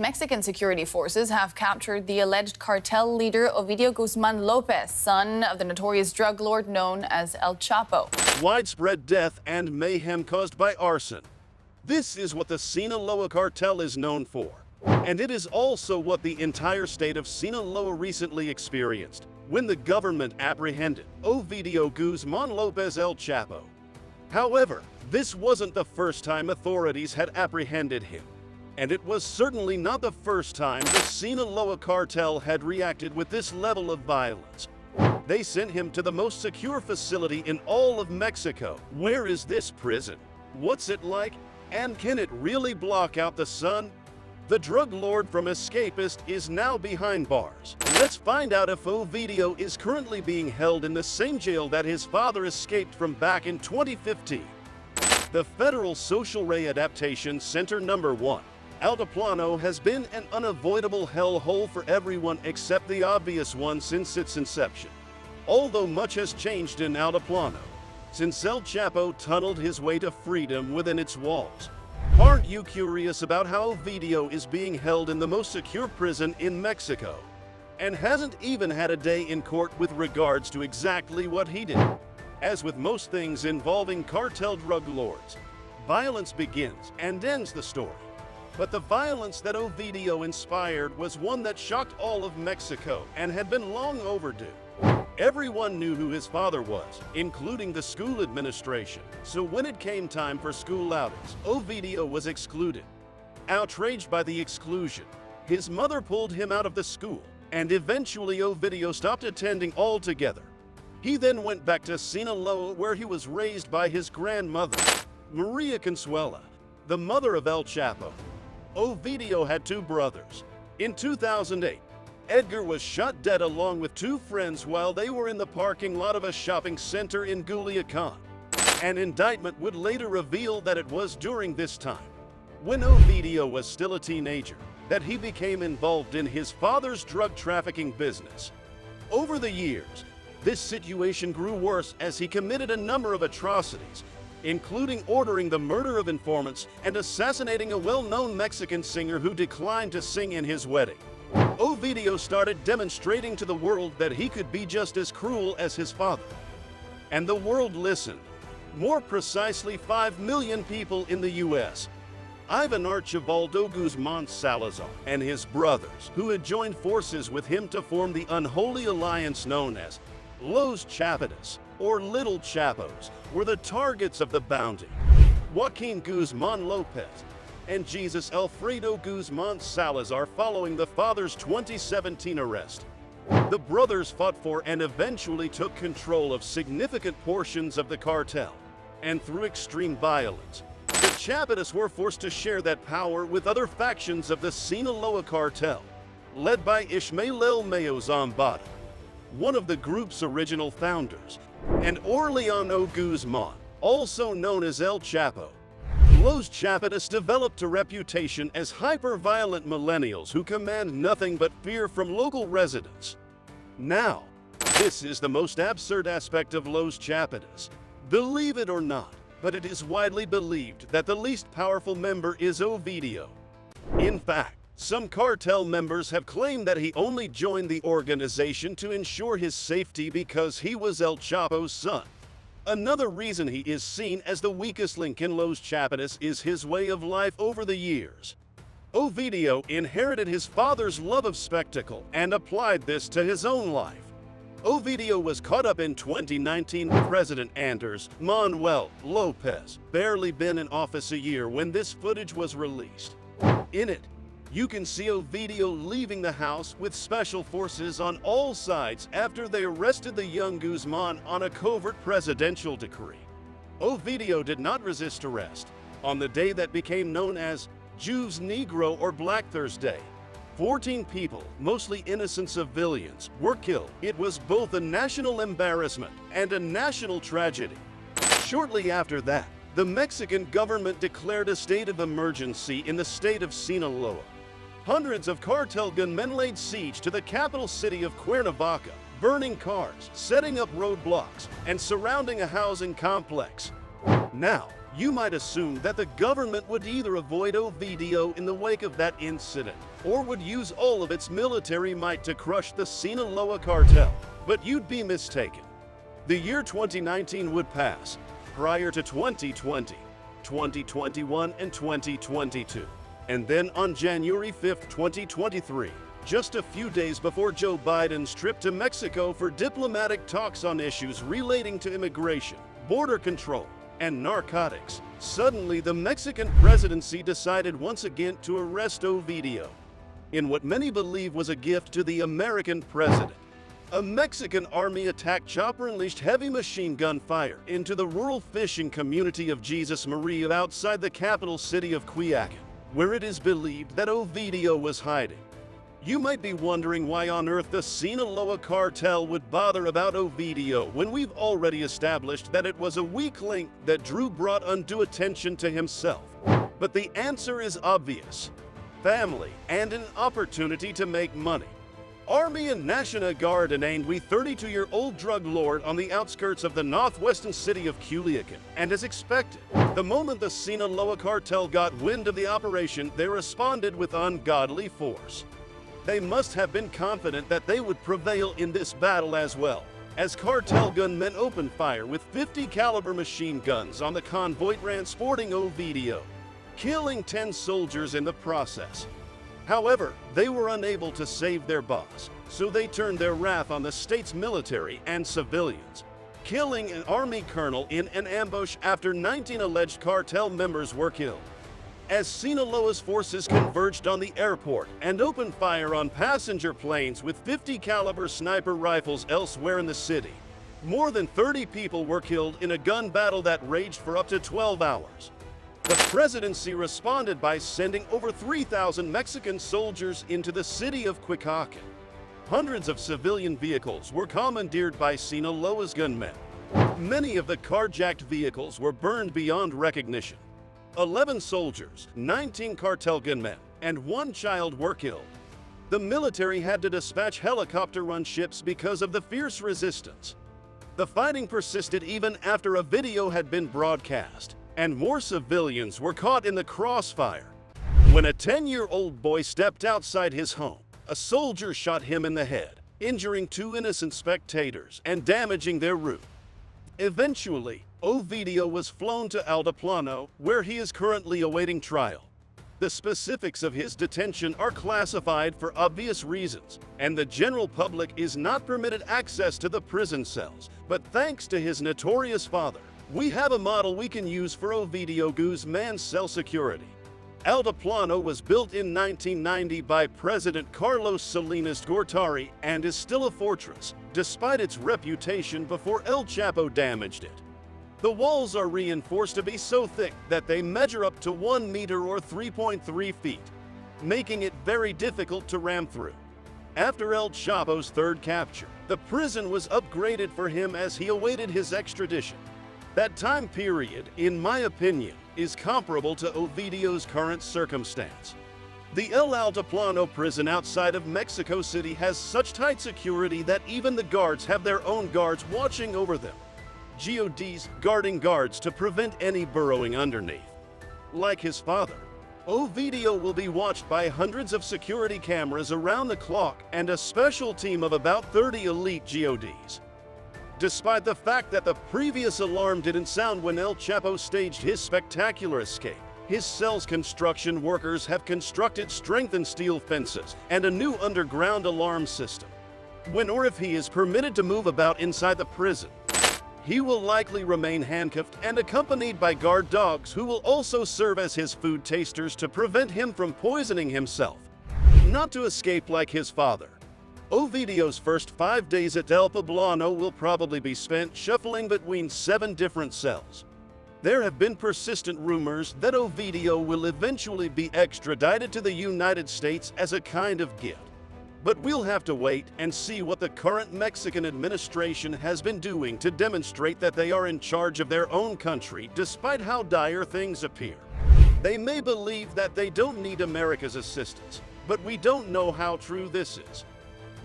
Mexican security forces have captured the alleged cartel leader Ovidio Guzman Lopez, son of the notorious drug lord known as El Chapo. Widespread death and mayhem caused by arson. This is what the Sinaloa cartel is known for. And it is also what the entire state of Sinaloa recently experienced when the government apprehended Ovidio Guzman Lopez El Chapo. However, this wasn't the first time authorities had apprehended him. And it was certainly not the first time the Sinaloa cartel had reacted with this level of violence. They sent him to the most secure facility in all of Mexico. Where is this prison? What's it like? And can it really block out the sun? The drug lord from Escapist is now behind bars. Let's find out if Ovidio is currently being held in the same jail that his father escaped from back in 2015. The Federal Social Readaptation Center No. 1. Altiplano has been an unavoidable hellhole for everyone except the obvious one since its inception. Although much has changed in Altiplano since El Chapo tunneled his way to freedom within its walls. Aren't you curious about how Ovidio is being held in the most secure prison in Mexico and hasn't even had a day in court with regards to exactly what he did? As with most things involving cartel drug lords, violence begins and ends the story. But the violence that Ovidio inspired was one that shocked all of Mexico and had been long overdue. Everyone knew who his father was, including the school administration. So when it came time for school outings, Ovidio was excluded. Outraged by the exclusion, his mother pulled him out of the school, and eventually Ovidio stopped attending altogether. He then went back to Sinaloa, where he was raised by his grandmother, Maria Consuela, the mother of El Chapo. Ovidio had two brothers. In 2008, Edgar was shot dead along with two friends while they were in the parking lot of a shopping center in Culiacan. An indictment would later reveal that it was during this time, when Ovidio was still a teenager, that he became involved in his father's drug trafficking business. Over the years, this situation grew worse as he committed a number of atrocities, including ordering the murder of informants and assassinating a well-known Mexican singer who declined to sing in his wedding. Ovidio started demonstrating to the world that he could be just as cruel as his father. And the world listened. More precisely, 5 million people in the U.S. Ivan Archibaldo Guzman Salazar and his brothers, who had joined forces with him to form the unholy alliance known as Los Chapitos, or Little Chapos, were the targets of the bounty. Joaquin Guzman Lopez and Jesus Alfredo Guzman Salazar following the father's 2017 arrest. The brothers fought for and eventually took control of significant portions of the cartel, and through extreme violence, the Chapitos were forced to share that power with other factions of the Sinaloa cartel, led by Ishmael Mayo Zambada, one of the group's original founders, and Orleano Guzman, also known as El Chapo. Los Chapitos developed a reputation as hyper-violent millennials who command nothing but fear from local residents. Now, this is the most absurd aspect of Los Chapitos. Believe it or not, but it is widely believed that the least powerful member is Ovidio. In fact, some cartel members have claimed that he only joined the organization to ensure his safety because he was El Chapo's son. Another reason he is seen as the weakest link in Los Chapitos is his way of life over the years. Ovidio inherited his father's love of spectacle and applied this to his own life. Ovidio was caught up in 2019 with President Andres Manuel Lopez, barely been in office a year when this footage was released. In it, you can see Ovidio leaving the house with special forces on all sides after they arrested the young Guzman on a covert presidential decree. Ovidio did not resist arrest. On the day that became known as Jueves Negro or Black Thursday, 14 people, mostly innocent civilians, were killed. It was both a national embarrassment and a national tragedy. Shortly after that, the Mexican government declared a state of emergency in the state of Sinaloa. Hundreds of cartel gunmen laid siege to the capital city of Cuernavaca, burning cars, setting up roadblocks, and surrounding a housing complex. Now, You might assume that the government would either avoid Ovidio in the wake of that incident, or would use all of its military might to crush the Sinaloa cartel. But you'd be mistaken. The year 2019 would pass, prior to 2020, 2021, and 2022. And then on January 5th, 2023, just a few days before Joe Biden's trip to Mexico for diplomatic talks on issues relating to immigration, border control, and narcotics, suddenly the Mexican presidency decided once again to arrest Ovidio in what many believe was a gift to the American president. A Mexican army attack chopper unleashed heavy machine gun fire into the rural fishing community of Jesus Maria outside the capital city of Culiacan, where it is believed that Ovidio was hiding. You might be wondering why on earth the Sinaloa cartel would bother about Ovidio when we've already established that it was a weak link that Drew brought undue attention to himself. But the answer is obvious: family and an opportunity to make money. Army and National Guard named we 32-year-old drug lord on the outskirts of the northwestern city of Culiacan, and as expected, the moment the Sinaloa cartel got wind of the operation, they responded with ungodly force. They must have been confident that they would prevail in this battle as well, as cartel gunmen opened fire with 50 caliber machine guns on the convoy transporting Ovidio, killing 10 soldiers in the process. However, they were unable to save their boss, so they turned their wrath on the state's military and civilians, killing an army colonel in an ambush after 19 alleged cartel members were killed. As Sinaloa's forces converged on the airport and opened fire on passenger planes with 50 caliber sniper rifles elsewhere in the city, more than 30 people were killed in a gun battle that raged for up to 12 hours. The presidency responded by sending over 3,000 Mexican soldiers into the city of Culiacan. Hundreds of civilian vehicles were commandeered by Sinaloa's gunmen. Many of the carjacked vehicles were burned beyond recognition. 11 soldiers, 19 cartel gunmen, and 1 child were killed. The military had to dispatch helicopter-run ships because of the fierce resistance. The fighting persisted even after a video had been broadcast, and more civilians were caught in the crossfire. When a 10-year-old boy stepped outside his home, a soldier shot him in the head, injuring 2 innocent spectators and damaging their roof. Eventually, Ovidio was flown to Altiplano, where he is currently awaiting trial. The specifics of his detention are classified for obvious reasons, and the general public is not permitted access to the prison cells. But thanks to his notorious father, we have a model we can use for Ovidio Guzman's cell security. Altiplano was built in 1990 by President Carlos Salinas Gortari and is still a fortress, despite its reputation before El Chapo damaged it. The walls are reinforced to be so thick that they measure up to 1 meter or 3.3 feet, making it very difficult to ram through. After El Chapo's third capture, the prison was upgraded for him as he awaited his extradition. That time period, in my opinion, is comparable to Ovidio's current circumstance. The El Altiplano prison outside of Mexico City has such tight security that even the guards have their own guards watching over them. GODs guarding guards to prevent any burrowing underneath. Like his father, Ovidio will be watched by hundreds of security cameras around the clock and a special team of about 30 elite GODs. Despite the fact that the previous alarm didn't sound when El Chapo staged his spectacular escape, his cell's construction workers have constructed strengthened steel fences and a new underground alarm system. When or if he is permitted to move about inside the prison, he will likely remain handcuffed and accompanied by guard dogs who will also serve as his food tasters to prevent him from poisoning himself. Not to escape like his father, Ovidio's first 5 days at El Poblano will probably be spent shuffling between 7 different cells. There have been persistent rumors that Ovidio will eventually be extradited to the United States as a kind of gift. But we'll have to wait and see what the current Mexican administration has been doing to demonstrate that they are in charge of their own country despite how dire things appear. They may believe that they don't need America's assistance, but we don't know how true this is.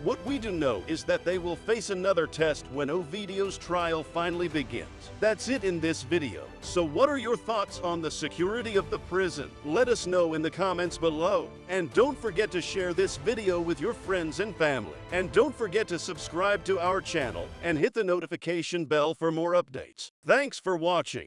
What we do know is that they will face another test when Ovidio's trial finally begins. That's it in this video. So what are your thoughts on the security of the prison? Let us know in the comments below. And don't forget to share this video with your friends and family. And don't forget to subscribe to our channel and hit the notification bell for more updates. Thanks for watching.